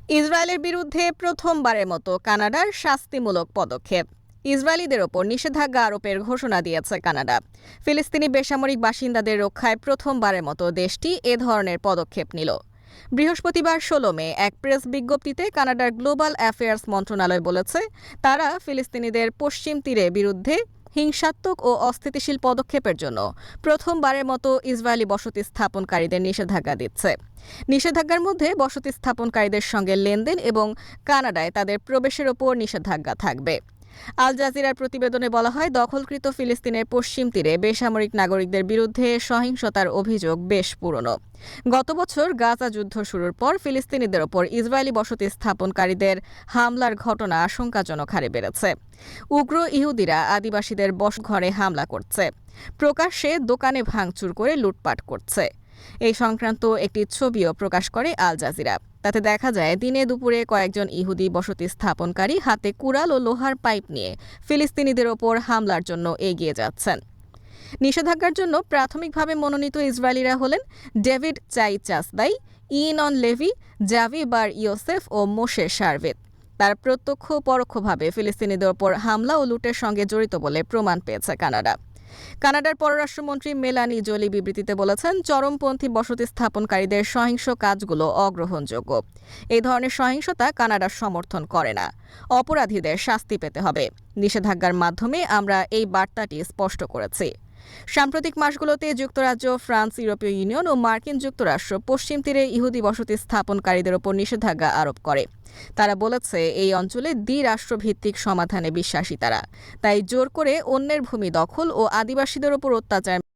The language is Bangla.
ইসরায়েলের বিরুদ্ধে প্রথমবারের মতো কানাডার শাস্তিমূলক পদক্ষেপ। ইসরায়েলিদের ওপর নিষেধাজ্ঞা আরোপের ঘোষণা দিয়েছে কানাডা। ফিলিস্তিনি বেসামরিক বাসিন্দাদের রক্ষায় প্রথমবারের মতো দেশটি এ ধরনের পদক্ষেপ নিল। বৃহস্পতিবার ১৬ মে এক প্রেস বিজ্ঞপ্তিতে কানাডার গ্লোবাল অ্যাফেয়ার্স মন্ত্রণালয় বলেছে, তারা ফিলিস্তিনিদের পশ্চিম তীরের বিরুদ্ধে হিংসাত্মক ও অস্থিতিশীল পদক্ষেপের জন্য প্রথমবারের মতো ইসরায়েলি বসতি স্থাপনকারীদের নিষেধাজ্ঞা দিচ্ছে। নিষেধাজ্ঞার মধ্যে বসতি স্থাপনকারীদের সঙ্গে লেনদেন এবং কানাডায় তাদের প্রবেশের ওপর নিষেধাজ্ঞা থাকবে। আল জাজিরার প্রতিবেদনে বলা হয়, দখলকৃত ফিলিস্তিনের পশ্চিম তীরে বেসামরিক নাগরিকদের বিরুদ্ধে সহিংসতার অভিযোগ বেশ পুরনো। গত বছর গাজা যুদ্ধ শুরুর পর ফিলিস্তিনিদের ওপর ইসরায়েলি বসতি স্থাপনকারীদের হামলার ঘটনা আশঙ্কাজনক হারে বেড়েছে। উগ্র ইহুদিরা আদিবাসীদের বসতঘরে হামলা করছে, প্রকাশ্যে দোকানে ভাঙচুর করে লুটপাট করছে। এই সংক্রান্ত একটি ছবিও প্রকাশ করে আল জাজিরা। তাতে দেখা যায়, দিনে দুপুরে কয়েকজন ইহুদি বসতি স্থাপনকারী হাতে কুড়াল ও লোহার পাইপ নিয়ে ফিলিস্তিনিদের ওপর হামলার জন্য এগিয়ে যাচ্ছেন। নিষেধাজ্ঞার জন্য প্রাথমিকভাবে মনোনীত ইসরায়েলিরা হলেন ডেভিড চাই-চাসদাই, ইনন লেভি, জাভি বার ইয়োসেফ ও মোশে শারভেত। তারা প্রত্যক্ষ ও পরোক্ষভাবে ফিলিস্তিনিদের ওপর হামলা ও লুটের সঙ্গে জড়িত বলে প্রমাণ পেয়েছে কানাডা। কানাডার পররাষ্ট্রমন্ত্রী মেলানি জোলি বিবৃতিতে বলেছেন, চরমপন্থী বসতি স্থাপনকারীদের সহিংস কাজগুলো অগ্রহণযোগ্য। এই ধরনের সহিংসতা কানাডা সমর্থন করে না। অপরাধীদের শাস্তি পেতে হবে। নিষেধাজ্ঞার মাধ্যমে আমরা এই বার্তাটি স্পষ্ট করেছি। সাম্প্রতিক মাসগুলোতে যুক্তরাজ্য, ফ্রান্স, ইউরোপীয় ইউনিয়ন ও মার্কিন যুক্তরাষ্ট্র পশ্চিম তীরে ইহুদি বসতি স্থাপনকারীদের ওপর নিষেধাজ্ঞা আরোপ করে। তারা বলেছে, এই অঞ্চলে দ্বিরাষ্ট্রভিত্তিক সমাধানে বিশ্বাসী তারা। তাই জোর করে অন্যের ভূমি দখল ও আদিবাসীদের ওপর অত্যাচার